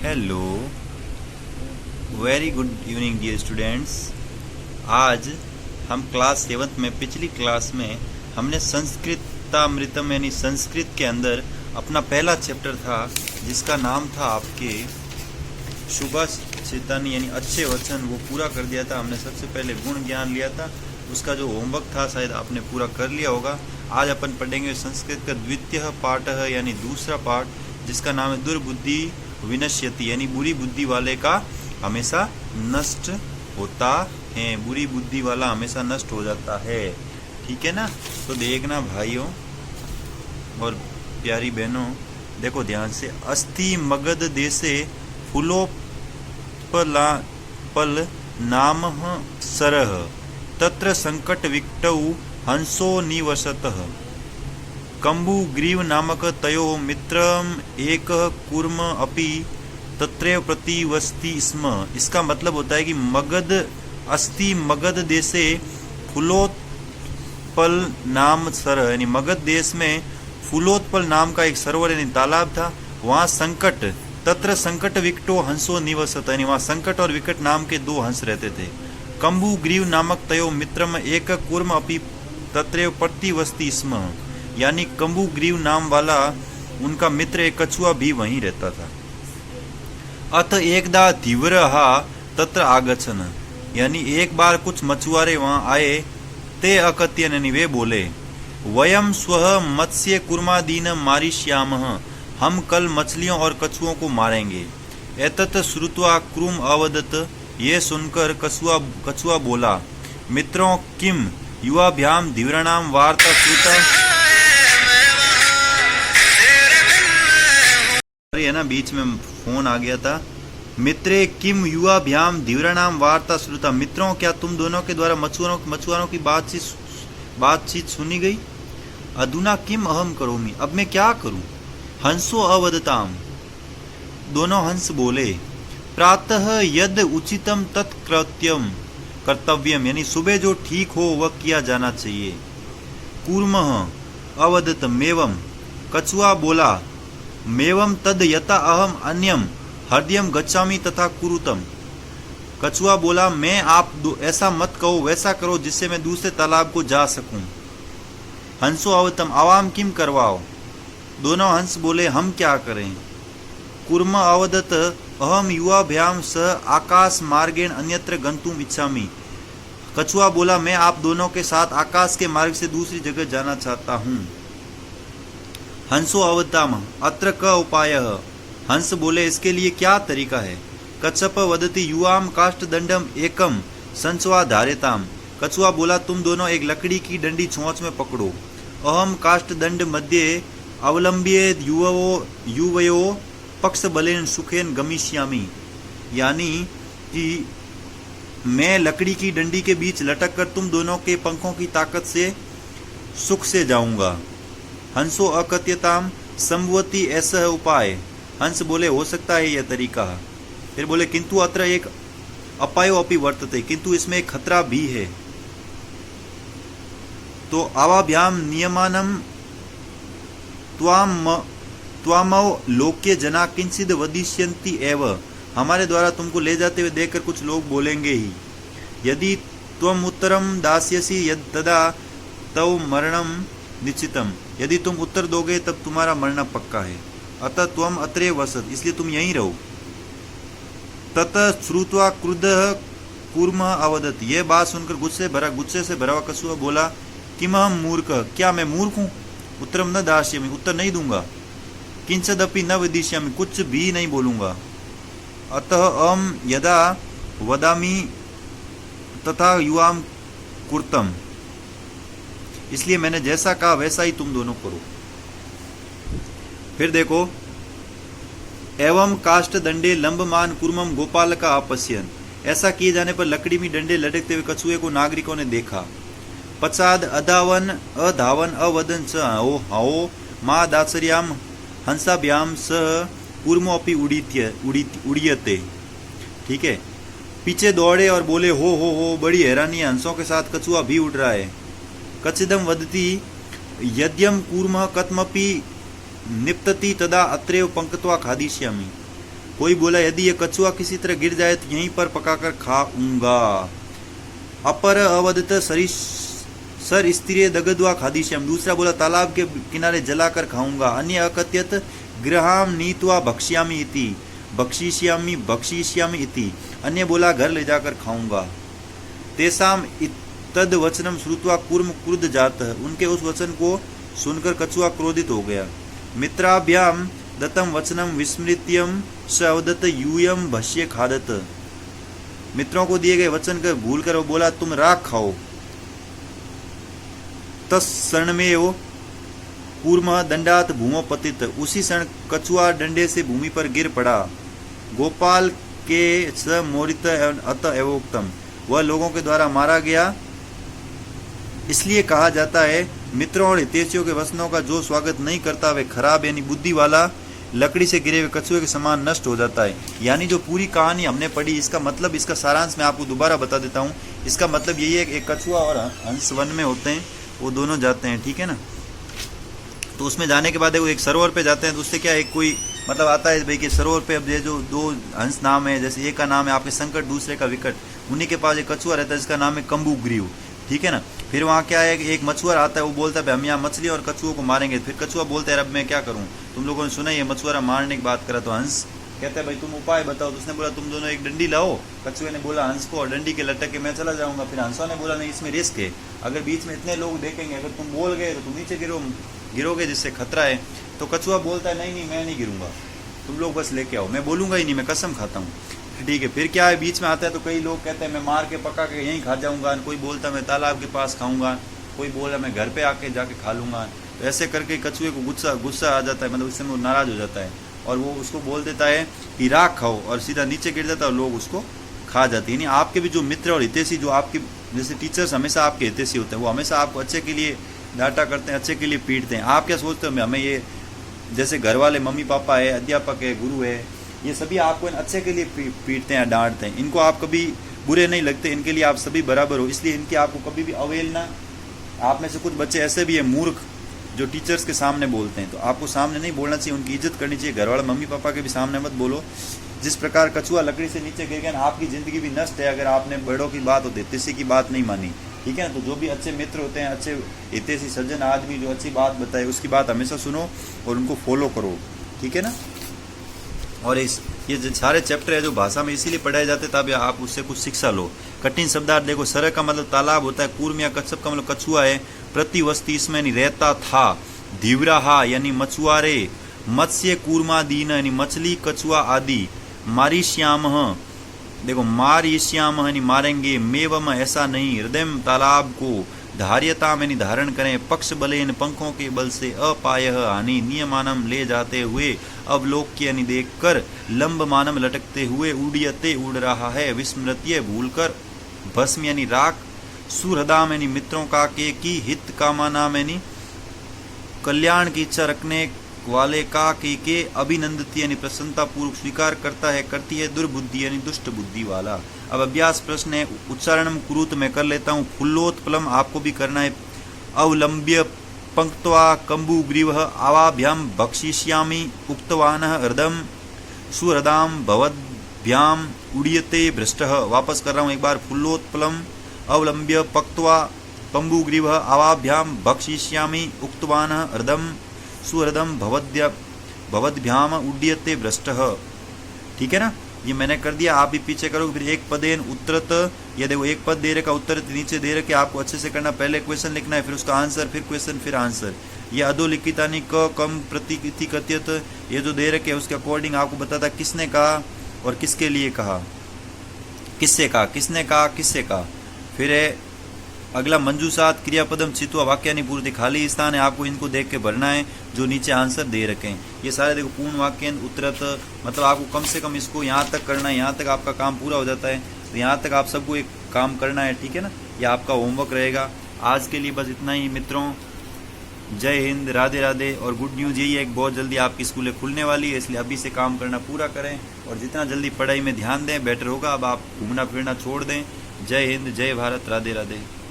Hello, very good evening dear students. आज हम class 7th में, पिछली क्लास में हमने संस्कृतामृतम यानी संस्कृत के अंदर अपना पहला चैप्टर था जिसका नाम था आपके शुभाचितानी यानी अच्छे वचन, वो पूरा कर दिया था हमने। सबसे पहले गुण ज्ञान लिया था, उसका जो होमवर्क था शायद आपने पूरा कर लिया होगा। आज अपन पढ़ेंगे संस्कृत का द्वितीय पाठ यानी दूसरा पाठ, जिसका नाम है दुर्बुद्धि विनश्यति यानी बुरी बुद्धि वाले का हमेशा नष्ट होता है। बुरी बुद्धि वाला हमेशा नष्ट हो जाता है, ठीक है ना। तो देखना भाइयों और प्यारी बहनों, देखो ध्यान से। अस्थि मगध देशे फूलोपल नाम सरह तत्र संकट विक्टौ हंसो निवसतः कंबु ग्रीव नामक तयो मित्रम एक कूर्म अपि तत्रैव प्रतिवसति स्म। इसका मतलब होता है कि मगध अस्ति मगध देशे फूलोत्पल नाम सर यानी मगध देश में फूलोत्पल नाम का एक सरोवर यानी तालाब था। वहाँ संकट तत्र संकट विकटो हंसो निवसत यानी वहाँ संकट और विकट नाम के दो हंस रहते थे। कंबु ग्रीव नामक तयो मित्रम एक कूर्म अपि तत्रैव प्रतिवसति स्म यानी कंबु ग्रीव नाम वाला उनका मित्र एक कछुआ भी वहीं रहता था। अथ एकदा धीव्रहा तत्र आगछन यानी एक बार कुछ मछुआरे वहां आए। ते अकत्यन यानी वे बोले, वयम स्वह मत्स्य कुर्मादीन मारिष्यामः, हम कल मछलियों और कछुओं को मारेंगे। एतत् श्रुत्वा क्रूम अवदत, ये सुनकर कछुआ बोला, मित्रों किम युवाभ्याम धीव्राणाम वार्ता श्रुता। है ना, बीच में फोन आ गया था। मित्रे किम युवाभ्याम धीव्राणाम वार्ता श्रुता, मित्रों क्या तुम दोनों के द्वारा मछुआरों की बातचीत सुनी गई। अधुना किम अहम करोमि, अब मैं क्या करूं। हंसो अवदताम, दोनों हंस बोले, प्रातः यद उचितम तत्कृत्यम कर्तव्यम यानी सुबह जो ठीक हो वह किया जाना चाहिए। कूर्मः अवदत मेवम, कछुआ बोला, मेवम तद यथा अहम अन्यम हृदयम गच्छामि तथा कुरुतम। कछुआ बोला, मैं आप ऐसा मत कहो, वैसा करो जिससे मैं दूसरे तालाब को जा सकूं। हंसो अवतम आवाम किम करवाओ, दोनों हंस बोले हम क्या करें। कुर्म अवदत अहम युवाभ्याम सह आकाश मार्गेण अन्यत्र गंतुम इच्छामि। कछुआ बोला, मैं आप दोनों के साथ आकाश के मार्ग से दूसरी जगह जाना चाहता हूं। हंसो अवताम अत्र क उपायः, हंस बोले इसके लिए क्या तरीका है। कच्छप वदति युवाम काष्ठदंडम एकम संचवा धारेताम, कछुआ बोला तुम दोनों एक लकड़ी की डंडी छोंच में पकड़ो। अहम काष्ठदंड मध्ये अवलंब्ये युवयो पक्ष बलेन सुखेन गमिष्यामि यानी कि मैं लकड़ी की डंडी के बीच लटक कर तुम दोनों के पंखों की ताकत से सुख से जाऊंगा। हंसो अकत्यताम संवती ऐसा उपाय, हंस बोले हो सकता है यह तरीका। फिर बोले किंतु अत्र एक अपायो अपि वर्तते, किंतु इसमें एक खतरा भी है। तो आवाभ्याम नियमानम त्वामव लोके जना किंचिद वदिष्यन्ति एव, हमारे द्वारा तुमको ले जाते हुए देखकर कुछ लोग बोलेंगे ही। यदि त्वम उत्तरम दास्यसि यद तदा तव मरणम निश्चितम, यदि तुम उत्तर दोगे तब तुम्हारा मरना पक्का है। अतः त्वम अत्रे वसत, इसलिए तुम यहीं रहो। ततः श्रुत्वा क्रुद्धः कूर्मः अवदत, यह बात सुनकर गुस्से से भरा हुआ कछुआ बोला, किम हम मूर्ख, क्या मैं मूर्ख हूँ। उत्तरम न दास्यामि, उत्तर नहीं दूंगा। किंचिदपि न वदिष्यामि, कुछ भी नहीं बोलूंगा। अतः अहम यदा वदामि तथा युवाम कुर्तम, इसलिए मैंने जैसा कहा वैसा ही तुम दोनों करो। फिर देखो, एवं काष्ठ दंडे लंबमान कुर्मम गोपाल का आपस्यन, ऐसा किए जाने पर लकड़ी में डंडे लटकते हुए कछुए को नागरिकों ने देखा। पश्चाद अधावन अधावन अवदन च ओ हाओ मां दासर्याम हंसाभ्याम सह कूर्मो अपि उड़ीयते, ठीक है। पीछे दौड़े और बोले हो बड़ी हैरानी है, हंसों के साथ कछुआ भी उड़ रहा है। कचिदम वदति यद्यम कूर्मः कथमपि निपतति तदा अत्रैव पंक्त्वा खादिष्यामि, कोई बोला यदि ये कछुआ किसी तरह गिर जाए तो यहीं पर पकाकर खाऊंगा। अपर अवदत सर स्त्रीय दगदवा खादिश्याम। दूसरा बोला तालाब के किनारे जलाकर खाऊंगा। अन्य अकथयत गृहाम नीत्वा भक्ष्यामि इति भक्षिष्यामि इति। अन्य बोला घर ले जाकर खाऊंगा। तेसाम तद वचनम श्रुत्वा कूर्म क्रुद्ध जातः। उनके उस वचन को सुनकर कछुआ क्रोधित हो गया। मित्राभ्याम दत्तम वचनम विस्मृत्यम स अवदत यूयम भक्ष्य खादत। मित्रों को दिए गए वचन कर भूल कर वो बोला तुम राख खाओ। तत्क्षणमेव कूर्म दंडात भूमो पतित। उसी क्षण कछुआ डंडे से भूमि पर गिर पड़ा। गोपाल के स मोरित अत एवोक्तम। वह लोगों के द्वारा मारा गया, इसलिए कहा जाता है मित्रों और हितैषियों के वचनों का जो स्वागत नहीं करता वे खराब यानी बुद्धि वाला लकड़ी से गिरे हुए कछुए के समान नष्ट हो जाता है। यानी जो पूरी कहानी हमने पढ़ी, इसका मतलब, इसका सारांश मैं आपको दोबारा बता देता हूँ। इसका मतलब यही है कि एक कछुआ और हंस वन में होते हैं, वो दोनों जाते हैं, ठीक है ना। तो उसमें जाने के बाद वो एक सरोवर पे जाते हैं। तो उससे क्या एक कोई मतलब आता है भाई कि सरोवर पे अब ये जो दो हंस नाम है, जैसे एक का नाम है आपके संकट, दूसरे का विकट, उन्हीं के पास एक कछुआ रहता है जिसका नाम है कम्बुग्रीव, ठीक है ना। फिर वहाँ क्या है कि एक मछुआरा आता है, वो बोलता है हम यहाँ मछली और कछुओं को मारेंगे। फिर कछुआ बोलता है अब मैं क्या करूँ, तुम लोगों ने सुना ये मछुआरा मारने की बात करा। तो हंस कहता है भाई तुम उपाय बताओ। तो उसने बोला तुम दोनों एक डंडी लाओ। कछुए ने बोला हंस को, और डंडी के लटक के मैं चला जाऊंगा। फिर हंसा ने बोला नहीं इसमें रिस्क है, अगर बीच में इतने लोग देखेंगे, अगर तुम बोल गए तो तुम नीचे गिरोगे जिससे खतरा है। तो कछुआ बोलता है नहीं मैं नहीं गिरूंगा, तुम लोग बस लेके आओ, मैं बोलूंगा ही नहीं, मैं कसम खाता हूँ। ठीक है। फिर क्या है बीच में आता है तो कई लोग कहते हैं मैं मार के पका के यहीं खा जाऊंगा, कोई बोलता मैं तालाब के पास खाऊंगा, कोई बोला मैं घर पे आके जाके खा लूंगा। तो ऐसे करके कछुए को गुस्सा आ जाता है, मतलब उससे वो नाराज हो जाता है और वो उसको बोल देता है कि राख खाओ, और सीधा नीचे गिर जाता है और लोग उसको खा जाते हैं। यानी आपके भी जो मित्र और हितैषी, जो आपके जैसे टीचर्स हमेशा आपके हितैषी होते हैं, वो हमेशा आपको अच्छे के लिए डांटा करते हैं, अच्छे के लिए पीटते हैं। आप क्या सोचते हो हमें ये जैसे घर वाले मम्मी पापा है, अध्यापक है, गुरु है, ये सभी आपको अच्छे के लिए पीटते हैं, डांटते हैं, इनको आप कभी बुरे नहीं लगते, इनके लिए आप सभी बराबर हो, इसलिए इनकी आपको कभी भी अवहेलना। आप में से कुछ बच्चे ऐसे भी हैं मूर्ख जो टीचर्स के सामने बोलते हैं, तो आपको सामने नहीं बोलना चाहिए, उनकी इज्जत करनी चाहिए। घर वाले मम्मी पापा के भी सामने मत बोलो। जिस प्रकार कछुआ लकड़ी से नीचे गिर गया, आपकी जिंदगी भी नष्ट है अगर आपने बड़ों की बात होती किसी की बात नहीं मानी, ठीक है ना। तो जो भी अच्छे मित्र होते हैं, अच्छे हितैषी सज्जन आदमी जो अच्छी बात बताए उसकी बात हमेशा सुनो और उनको फॉलो करो, ठीक है ना। और ये जो सारे चैप्टर है जो भाषा में इसीलिए पढ़ाए जाते ताकि आप उससे कुछ शिक्षा लो। कठिन शब्दार्थ देखो, सर का मतलब तालाब होता है, कूर्म या कच्छप का मतलब कछुआ है, प्रतिवस्ती इसमें यानी रहता था, धीवराहा यानी मछुआरे, मत्स्य कूर्मादीन यानी मछली कछुआ आदि, मारिश्याम देखो मारिश्याम यानी मारेंगे, मेवम ऐसा नहीं, हृदय तालाब को, धार्यता यानी धारण करें, पक्ष बलेन पंखों के बल से, अपाय हानि नियमानम ले जाते हुए, अवलोक्य यानी देख कर, लंब मानम लटकते हुए, उड़ियते उड़ रहा है, विस्मृत्य भूल कर, भस्म यानी राख, सुहृदाम यानी मित्रों का, के की, हित कामानाम यानी कल्याण की इच्छा रखने वाले का, के अभिनंदित यानी प्रसन्नता पूर्वक स्वीकार करता है, करती है, दुर्बुद्धि यानी दुष्ट बुद्धि वाला। अब अभ्यास प्रश्न है, उच्चारण कुरुत मैं कर लेता हूँ, फुल्लोत्पलम आपको भी करना है, अवलंब्य पंक्त्वा कम्बुग्रीव आवाभ्याम भक्षिष्यामि उक्तवान हृदम सुहृदाम भवद्भ्याम उड़ीयते भ्रष्टः। वापस कर रहा हूँ एक बार, फुल्लोत्पलम अवलंब्य पक्त्वा कम्बुग्रीव आवाभ्याम भक्षिष्यामि उक्तवान हृदम सुहृदम भवद्भ्याम उड्डीयते भ्रष्टः, ठीक है ना। ये मैंने कर दिया, आप भी पीछे करो। फिर एक पदेन उत्तरत, ये देखो एक पद दे रखा, उत्तर नीचे दे रखे, आपको अच्छे से करना, पहले क्वेश्चन लिखना है, फिर उसका आंसर, फिर क्वेश्चन, फिर आंसर। ये अधोलिखितानि क कम प्रतीति कथ्यत, ये जो दे रखे उसके अकॉर्डिंग आपको बताता किसने कहा और किसके लिए कहा, किससे कहा, किसने कहा, किससे कहा। फिर है अगला मंजूसात क्रियापदम चित्वा वाक्यानि पूर्ति, खाली स्थान है, आपको इनको देख के भरना है जो नीचे आंसर दे रखे हैं। ये सारे देखो पूर्ण वाक्य उत्तरत, मतलब आपको कम से कम इसको यहाँ तक करना है, यहाँ तक आपका काम पूरा हो जाता है। तो यहाँ तक आप सबको एक काम करना है, ठीक है ना। ये आपका होमवर्क रहेगा। आज के लिए बस इतना ही मित्रों। जय हिंद, राधे राधे। और गुड न्यूज़ यही है कि बहुत जल्दी आपकी स्कूलें खुलने वाली है, इसलिए अभी से काम करना पूरा करें और जितना जल्दी पढ़ाई में ध्यान दें बेटर होगा। अब आप घूमना फिरना छोड़ दें। जय हिंद, जय भारत, राधे राधे।